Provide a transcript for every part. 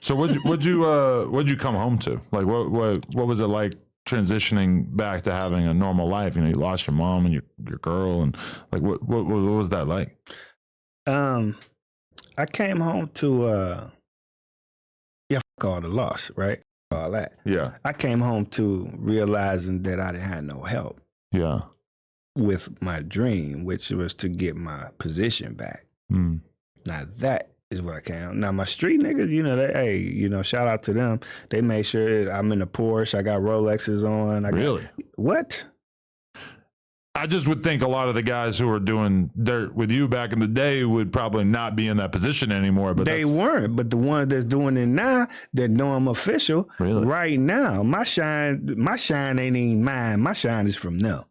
So what'd you come home to? Like what was it like transitioning back to having a normal life? You know, you lost your mom and your girl, and like what was that like? I came home to fuck all the loss, right? All that. Yeah. I came home to realizing that I didn't have no help. Yeah. With my dream, which was to get my position back. Now that is what I came. Now my street niggas, you know, shout out to them. They made sure I'm in a Porsche. I got Rolexes on. Really? What? I just would think a lot of the guys who were doing dirt with you back in the day would probably not be in that position anymore. But they weren't. But the ones that's doing it now, that know I'm official. Really? Right now, my shine ain't even mine. My shine is from them.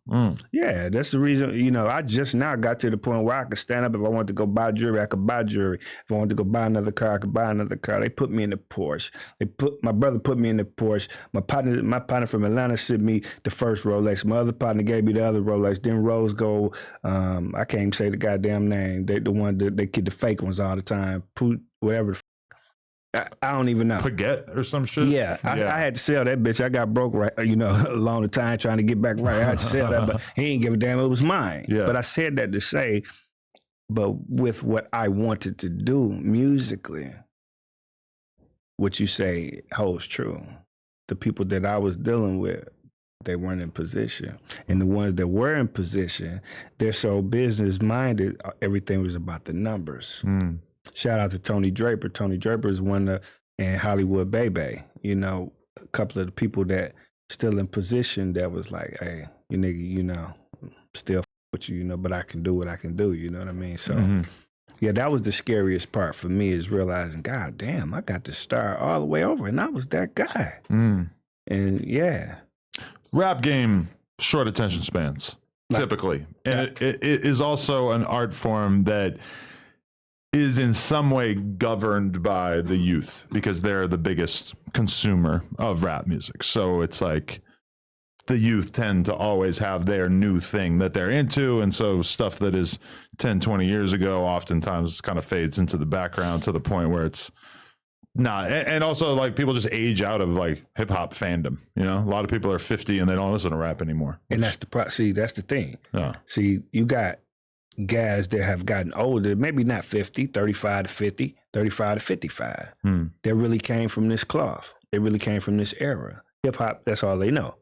Yeah, that's the reason. You know, I just now got to the point where I could stand up. If I wanted to go buy jewelry, I could buy jewelry. If I wanted to go buy another car, I could buy another car. They put me in the Porsche. My brother put me in the Porsche. My partner from Atlanta sent me the first Rolex. My other partner gave me the other Rolex. Then rose gold. I can't even say the goddamn name. They the one that they get the fake ones all the time. Whatever. I don't even know. Baguette or some shit. Yeah, I had to sell that bitch. I got broke right, along the time trying to get back right. I had to sell that, but he didn't give a damn. It was mine. Yeah. But I said that to say, but with what I wanted to do musically, what you say holds true. The people that I was dealing with, they weren't in position. And the ones that were in position, they're so business minded, everything was about the numbers. Shout out to Tony Draper. Tony Draper is one and Hollywood Baby. You know, a couple of the people that still in position that was like, hey, you nigga, you know, still with you, you know, but I can do what I can do, you know what I mean? So yeah, that was the scariest part for me, is realizing, God damn, I got to start all the way over and I was that guy. And yeah. Rap game, short attention spans, typically. And it is also an art form that is in some way governed by the youth because they're the biggest consumer of rap music. So it's like the youth tend to always have their new thing that they're into. And so stuff that is 10, 20 years ago oftentimes kind of fades into the background to the point where it's not. And also, like, people just age out of like hip hop fandom. You know, a lot of people are 50 and they don't listen to rap anymore. And that's that's the thing. Yeah. See, you got guys that have gotten older, maybe not 50, 35 to 50, 35 to 55. That really came from this cloth. They really came from this era. Hip hop, that's all they know.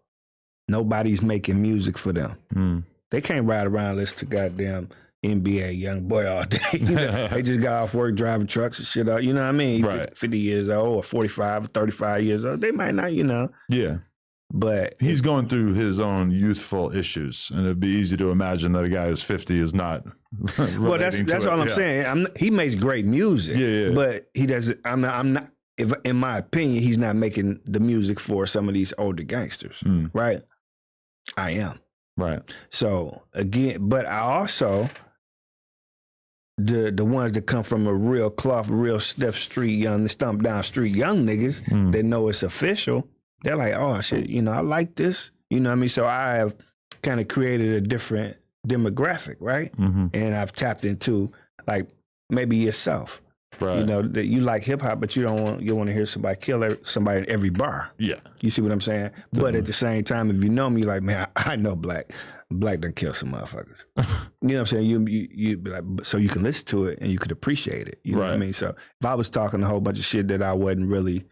Nobody's making music for them. They can't ride around and listen to goddamn NBA young boy all day. You know, they just got off work driving trucks and shit out. You know what I mean? Right. 50 years old or 45 or 35 years old. They might not, you know. Yeah. But he's going through his own youthful issues, and it'd be easy to imagine that a guy who's 50 is not. Well, that's all I'm saying. He makes great music, but he doesn't. I'm not. If in my opinion, he's not making the music for some of these older gangsters, right? I am. Right. So again, but I also the ones that come from a real cloth, real stiff street young, stomp down street young niggas that know it's official. They're like, oh shit, you know, I like this. You know what I mean? So I have kind of created a different demographic, right? And I've tapped into like maybe yourself. Right. You know, that you like hip hop, but you want to hear somebody kill somebody in every bar. Yeah. You see what I'm saying? Definitely. But at the same time, if you know me, like, man, I know Black done kill some motherfuckers. You know what I'm saying? You be like, so you can listen to it and you could appreciate it. You know what I mean? So if I was talking a whole bunch of shit that I wasn't really,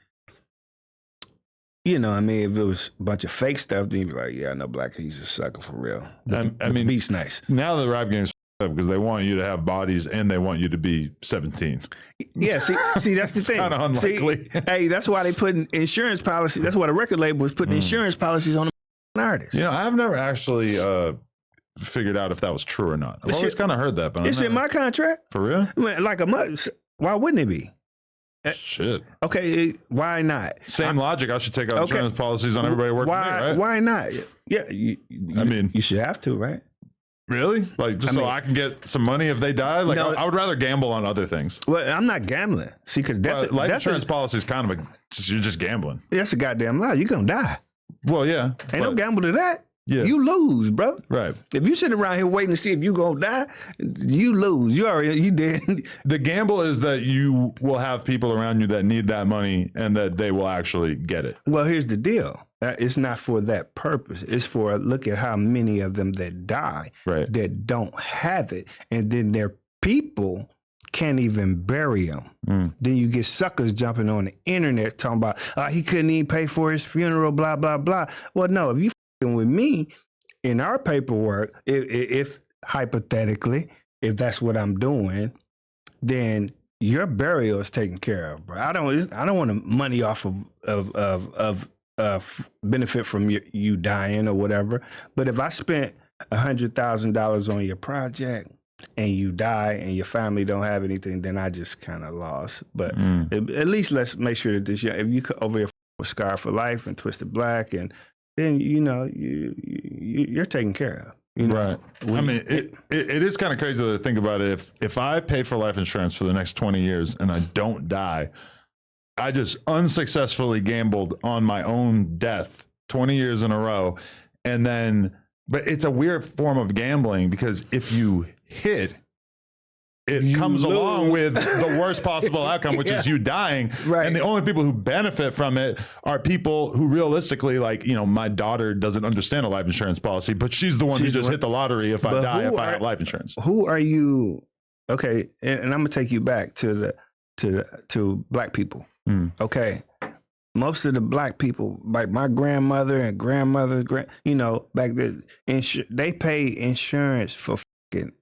you know what I mean? If it was a bunch of fake stuff, then you'd be like, yeah, I know Black, he's a sucker for real. But I mean, the beat's nice. Now the rap game's because they want you to have bodies and they want you to be 17. Yeah, see, that's the thing. Kind of unlikely. See, hey, that's why they put insurance policy. That's why the record label was putting insurance policies on the artists. You know, I've never actually figured out if that was true or not. I've always kind of heard that, but it's in my contract. For real? I mean, like a month. Why wouldn't it be? Shit. Okay, why not? Same logic. I should take out insurance policies on everybody working for me, right? Why not? Yeah, I mean, you should have to, right? Really? Like, just so I can get some money if they die? Like, no, I would rather gamble on other things. Well, I'm not gambling. See, because life insurance policy is kind of you're just gambling. That's a goddamn lie. You're going to die. Well, yeah. Ain't no gamble to that. Yeah. you lose, brother. Right. If you sit around here waiting to see if you gonna die, you lose. You dead. The gamble is that you will have people around you that need that money and that they will actually get it. Well, here's the deal. It's not for that purpose. It's for look at how many of them that die Right. that don't have it, and then their people can't even bury them. Then you get suckers jumping on the internet talking about he couldn't even pay for his funeral, blah blah blah. Well, no, if you f***ing with me in our paperwork, if hypothetically, if that's what I'm doing, then your burial is taken care of, bro. I don't want money off of benefit from you dying or whatever. But if I spent $100,000 on your project and you die and your family don't have anything, then I just kind of lost. But at least let's make sure that this, if you over here with Scar for Life and Twisted Black, and then you're taken care of. You know? Right. I mean, it is kind of crazy to think about it. If I pay for life insurance for the next 20 years and I don't die, I just unsuccessfully gambled on my own death 20 years in a row. And then, but it's a weird form of gambling because if you hit, it comes along with the worst possible outcome, which is you dying. Right. And the only people who benefit from it are people who realistically, like, my daughter doesn't understand a life insurance policy, but she's the one who just hit the lottery if I die, if I have life insurance. Who are you? Okay. And I'm going to take you back to black people. Okay. Most of the black people, like my grandmother and grandmother's back then, they pay insurance for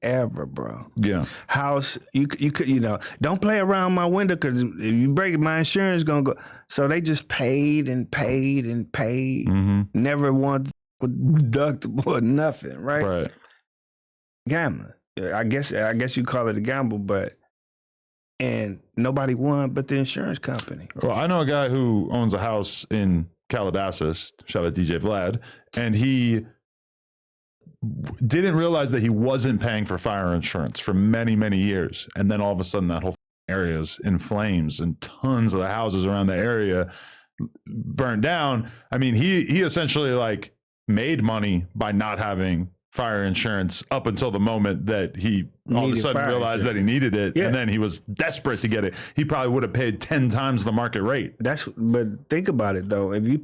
ever, bro. Yeah. House, you could, don't play around my window because if you break it, my insurance gonna go. So they just paid and paid and paid. Never one deductible or nothing, right? Right. Gambling. I guess you call it a gamble, and nobody won but the insurance company. Well, I know a guy who owns a house in Calabasas. Shout out DJ Vlad, and he didn't realize that he wasn't paying for fire insurance for many, many years. And then all of a sudden that whole area is in flames and tons of the houses around the area burned down. I mean, he essentially like made money by not having fire insurance up until the moment that he all of a sudden realized that he needed it. Yeah. And then he was desperate to get it. He probably would have paid 10 times the market rate. But think about it though. If you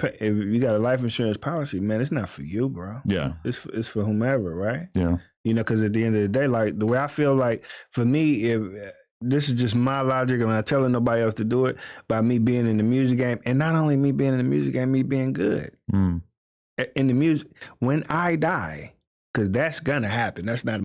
got a life insurance policy, man, it's not for you, bro. Yeah. It's for whomever, right? Yeah. Because at the end of the day, like the way I feel like for me, if this is just my logic, I'm not telling nobody else to do it, by me being in the music game, and not only me being in the music game, me being good in the music. When I die, because that's gonna happen. That's not a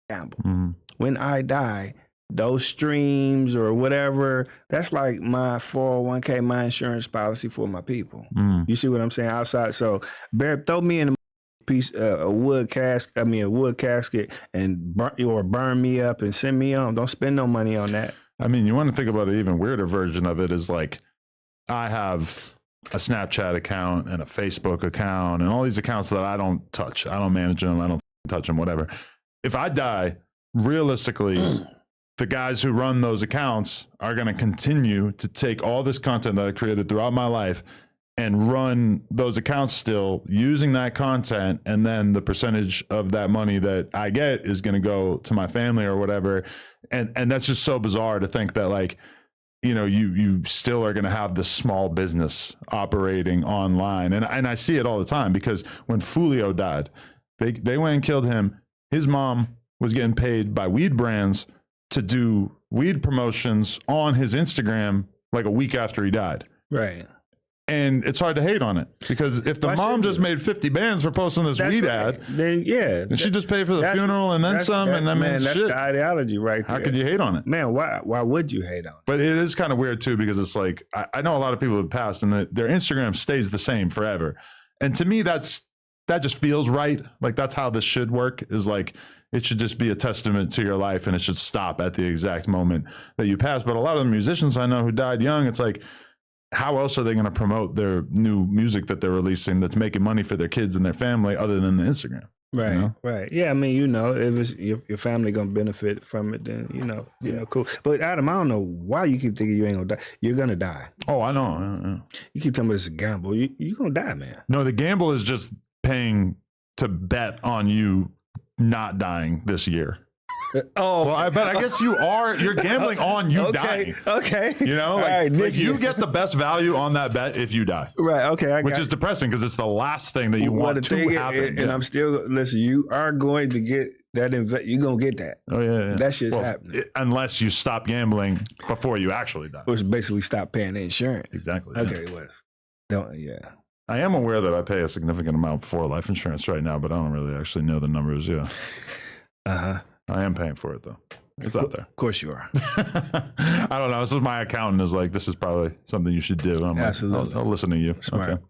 gamble. When I die, those streams or whatever, that's like my 401k, my insurance policy for my people. You see what I'm saying? Outside, so throw me in a wood casket and burn me up and send me on. Don't spend no money on that. I mean, you want to think about an even weirder version of it is like, I have a Snapchat account and a Facebook account and all these accounts that I don't touch. I don't manage them. I don't touch them, whatever. If I die, realistically, the guys who run those accounts are going to continue to take all this content that I created throughout my life and run those accounts still using that content. And then the percentage of that money that I get is going to go to my family or whatever. And that's just so bizarre to think that like, you still are going to have this small business operating online. And I see it all the time because when Fulio died, they went and killed him. His mom was getting paid by weed brands to do weed promotions on his Instagram like a week after he died. Right. And it's hard to hate on it because if the mom just made 50 bands for posting this weed ad, then and she just paid for the funeral and then some. And I mean, that's shit. The ideology right there. How could you hate on it? Man, why would you hate on it? But it is kind of weird too, because it's like, I know a lot of people have passed and their Instagram stays the same forever. And to me, that just feels right. Like that's how this should work, is like, it should just be a testament to your life and it should stop at the exact moment that you pass. But a lot of the musicians I know who died young, it's like, how else are they going to promote their new music that they're releasing that's making money for their kids and their family other than the Instagram? Right, right. Yeah, I mean, if it's your family going to benefit from it, then, cool. But Adam, I don't know why you keep thinking you ain't going to die. You're going to die. Oh, I know. You keep telling me it's a gamble. You're going to die, man. No, the gamble is just paying to bet on you not dying this year. Oh, Well, I guess you're gambling on you dying. Okay. You know, like you get the best value on that bet if you die. Right. Okay. Which is depressing because it's the last thing that you want to happen. And I'm still, listen, you are going to get that. You're going to get that. Oh, yeah. That shit's happening. Unless you stop gambling before you actually die. Which basically stop paying the insurance. Exactly. Okay. Yeah. I am aware that I pay a significant amount for life insurance right now, but I don't really actually know the numbers. Yeah. Uh-huh. I am paying for it, though. It's out there. Of course you are. I don't know. This is my accountant is like, this is probably something you should do. I'm Absolutely. Like, I'll listen to you. Smart. Okay.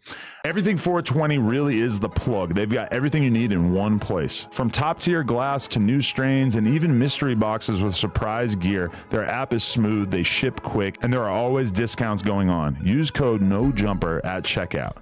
Everything 420 really is the plug. They've got everything you need in one place. From top tier glass to new strains and even mystery boxes with surprise gear, their app is smooth, they ship quick, and there are always discounts going on. Use code NOJUMPER at checkout.